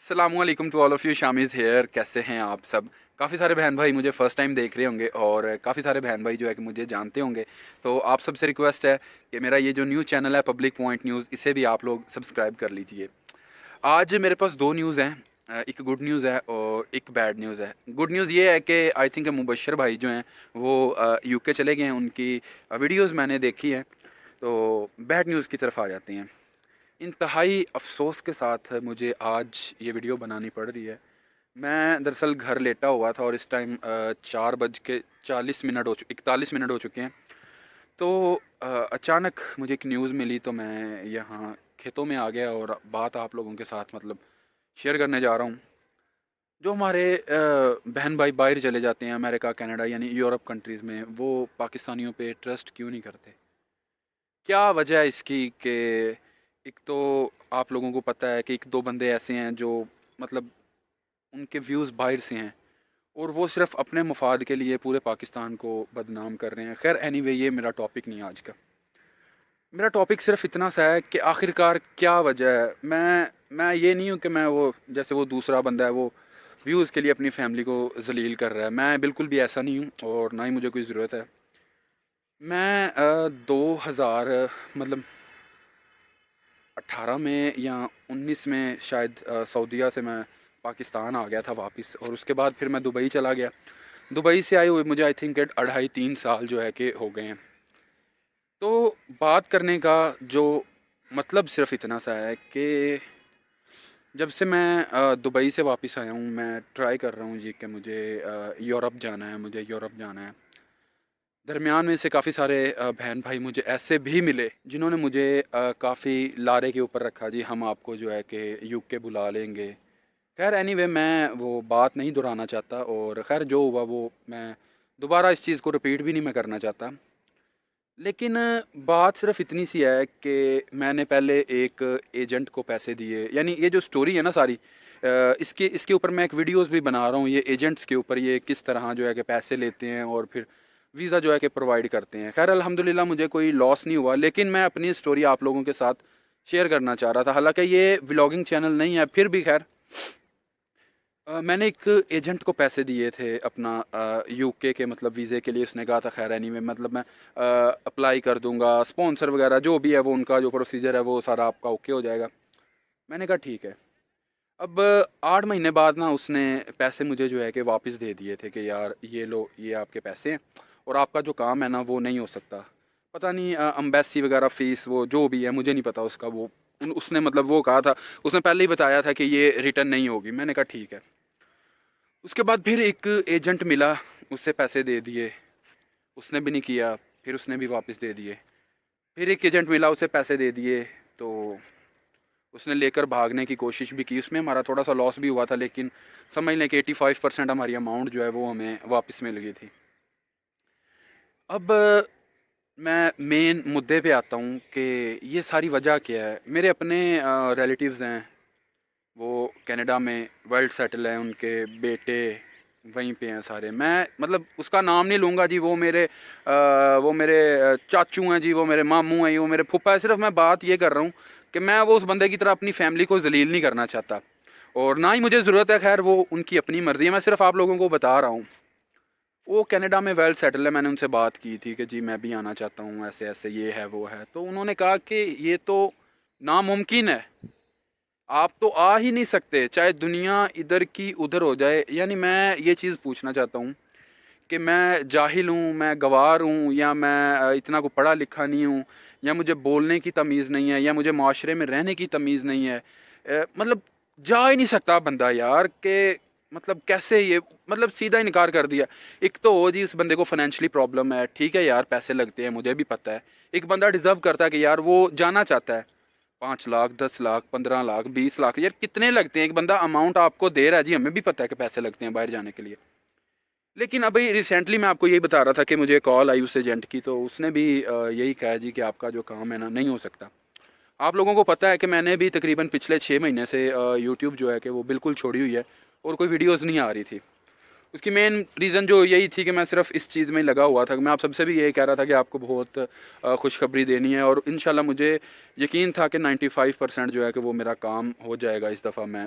अस्सलामुअलैकुम to all of you. Shamiz here. कैसे हैं आप सब? काफ़ी सारे बहन भाई मुझे फ़र्स्ट टाइम देख रहे होंगे और काफ़ी सारे बहन भाई जो है कि मुझे जानते होंगे। तो आप सबसे रिक्वेस्ट है कि मेरा ये जो न्यूज़ चैनल है पब्लिक पॉइंट न्यूज़, इसे भी आप लोग सब्सक्राइब कर लीजिए। आज मेरे पास दो न्यूज़ हैं। एक गुड न्यूज़ है और एक बैड न्यूज़ है। गुड न्यूज़ ये है कि आई थिंक मुबशर भाई जो हैं वो यूके चले गए हैं। उनकी वीडियोज़ मैंने देखी हैं। तो बैड न्यूज़ की तरफ आ जाते हैं। इंतहाई अफ़सोस के साथ मुझे आज ये वीडियो बनानी पड़ रही है। मैं दरअसल घर लेटा हुआ था और इस टाइम 4:40 41 मिनट हो चुके हैं। तो अचानक मुझे एक न्यूज़ मिली तो मैं यहाँ खेतों में आ गया और बात आप लोगों के साथ मतलब शेयर करने जा रहा हूँ। जो हमारे बहन भाई बाहर चले जाते हैं, अमेरिका कनाडा यानी यूरोप कंट्रीज़ में, वो पाकिस्तानियों पे ट्रस्ट क्यों नहीं करते? क्या वजह है इसकी कि एक तो आप लोगों को पता है कि एक दो बंदे ऐसे हैं जो मतलब उनके व्यूज़ बाहर से हैं और वो सिर्फ अपने मफाद के लिए पूरे पाकिस्तान को बदनाम कर रहे हैं। खैर एनीवे, ये मेरा टॉपिक नहीं है आज का। मेरा टॉपिक सिर्फ इतना सा है कि आखिरकार क्या वजह है। मैं ये नहीं हूँ कि मैं वो जैसे वो दूसरा बंदा है वो व्यूज़ के लिए अपनी फैमिली को जलील कर रहा है। मैं बिल्कुल भी ऐसा नहीं हूँ और ना ही मुझे कोई ज़रूरत है। मैं 2000 मतलब 18 में या 19 में शायद सऊदीया से मैं पाकिस्तान आ गया था वापस और उसके बाद फिर मैं दुबई चला गया। दुबई से आए हुए मुझे आई थिंक 2.5-3 साल जो है कि हो गए हैं। तो बात करने का जो मतलब सिर्फ इतना सा है कि जब से मैं दुबई से वापस आया हूँ मैं ट्राई कर रहा हूँ जी कि मुझे यूरोप जाना है, मुझे यूरोप जाना है। दरमियान में से काफ़ी सारे बहन भाई मुझे ऐसे भी मिले जिन्होंने मुझे काफ़ी लारे के ऊपर रखा, जी हम आपको जो है कि यूके बुला लेंगे। खैर एनीवे, मैं वो बात नहीं दोहराना चाहता और खैर जो हुआ वो मैं दोबारा इस चीज़ को रिपीट भी नहीं मैं करना चाहता। लेकिन बात सिर्फ इतनी सी है कि मैंने पहले एक एजेंट को पैसे दिए, यानी ये जो स्टोरी है ना सारी, इसके इसके ऊपर मैं एक वीडियोस भी बना रहा हूँ, ये एजेंट्स के ऊपर, ये किस तरह जो है कि पैसे लेते हैं और फिर वीज़ा जो है कि प्रोवाइड करते हैं। खैर अल्हम्दुलिल्लाह मुझे कोई लॉस नहीं हुआ, लेकिन मैं अपनी स्टोरी आप लोगों के साथ शेयर करना चाह रहा था। हालांकि ये व्लॉगिंग चैनल नहीं है, फिर भी खैर मैंने एक एजेंट को पैसे दिए थे अपना यूके के मतलब वीज़े के लिए। उसने कहा था खैर एनीवे मतलब मैं अप्लाई कर दूंगा, स्पॉन्सर वगैरह जो भी है वो उनका जो प्रोसीजर है वो सारा आपका ओके हो जाएगा। मैंने कहा ठीक है। अब 8 महीने बाद ना उसने पैसे मुझे जो है कि वापस दे दिए थे कि यार ये लो, ये आपके पैसे हैं और आपका जो काम है ना वो नहीं हो सकता। पता नहीं अम्बेसी वगैरह फ़ीस वो जो भी है मुझे नहीं पता उसका। वो उसने मतलब वो कहा था, उसने पहले ही बताया था कि ये रिटर्न नहीं होगी। मैंने कहा ठीक है। उसके बाद फिर एक एजेंट मिला, उससे पैसे दे दिए, उसने भी नहीं किया, फिर उसने भी वापस दे दिए। फिर एक एजेंट मिला, उसे पैसे दे दिए तो उसने लेकर भागने की कोशिश भी की। उसमें हमारा थोड़ा सा लॉस भी हुआ था, लेकिन समझ लें कि 85% हमारी अमाउंट जो है वो हमें वापस मिल गई थी। अब मैं मेन मुद्दे पे आता हूँ कि ये सारी वजह क्या है। मेरे अपने रिलेटिव्स हैं, वो कनाडा में वर्ल्ड सेटल हैं, उनके बेटे वहीं पे हैं सारे। मैं मतलब उसका नाम नहीं लूँगा जी, वो मेरे चाचू हैं जी, वो मेरे मामू हैं, वो मेरे फूफा है। सिर्फ मैं बात ये कर रहा हूँ कि मैं वो उस बंदे की तरह अपनी फैमिली को जलील नहीं करना चाहता और ना ही मुझे ज़रूरत है। खैर वो उनकी अपनी मर्ज़ी है, मैं सिर्फ आप लोगों को बता रहा हूँ। वो कनाडा में वेल सेटल है। मैंने उनसे बात की थी कि जी मैं भी आना चाहता हूँ, ऐसे ऐसे ये है वो है। तो उन्होंने कहा कि ये तो नामुमकिन है, आप तो आ ही नहीं सकते चाहे दुनिया इधर की उधर हो जाए। यानी मैं ये चीज़ पूछना चाहता हूँ कि मैं जाहिल हूँ, मैं गवार हूँ, या मैं इतना को पढ़ा लिखा नहीं हूँ, या मुझे बोलने की तमीज़ नहीं है, या मुझे माशरे में रहने की तमीज़ नहीं है। मतलब जा ही नहीं सकता बंदा यार के मतलब कैसे ये मतलब सीधा इनकार कर दिया। एक तो हो जी उस बंदे को फाइनेंशियली प्रॉब्लम है, ठीक है यार पैसे लगते हैं, मुझे भी पता है। एक बंदा डिज़र्व करता है कि यार वो जाना चाहता है। 5 लाख, 10 लाख, 15 लाख, 20 लाख, यार कितने लगते हैं? एक बंदा अमाउंट आपको दे रहा है जी, हमें भी पता है कि पैसे लगते हैं बाहर जाने के लिए। लेकिन अभी रिसेंटली मैं आपको यही बता रहा था कि मुझे कॉल आई उस एजेंट की, तो उसने भी यही कहा जी कि आपका जो काम है ना नहीं हो सकता। आप लोगों को पता है कि मैंने भी तकरीबन पिछले 6 महीने से यूट्यूब जो है कि वो बिल्कुल छोड़ी हुई है और कोई वीडियोज़ नहीं आ रही थी। उसकी मेन रीज़न जो यही थी कि मैं सिर्फ इस चीज़ में लगा हुआ था। मैं आप सबसे भी यही कह रहा था कि आपको बहुत खुशखबरी देनी है और इंशाल्लाह मुझे यकीन था कि 95% जो है कि वो मेरा काम हो जाएगा इस दफ़ा। मैं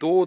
2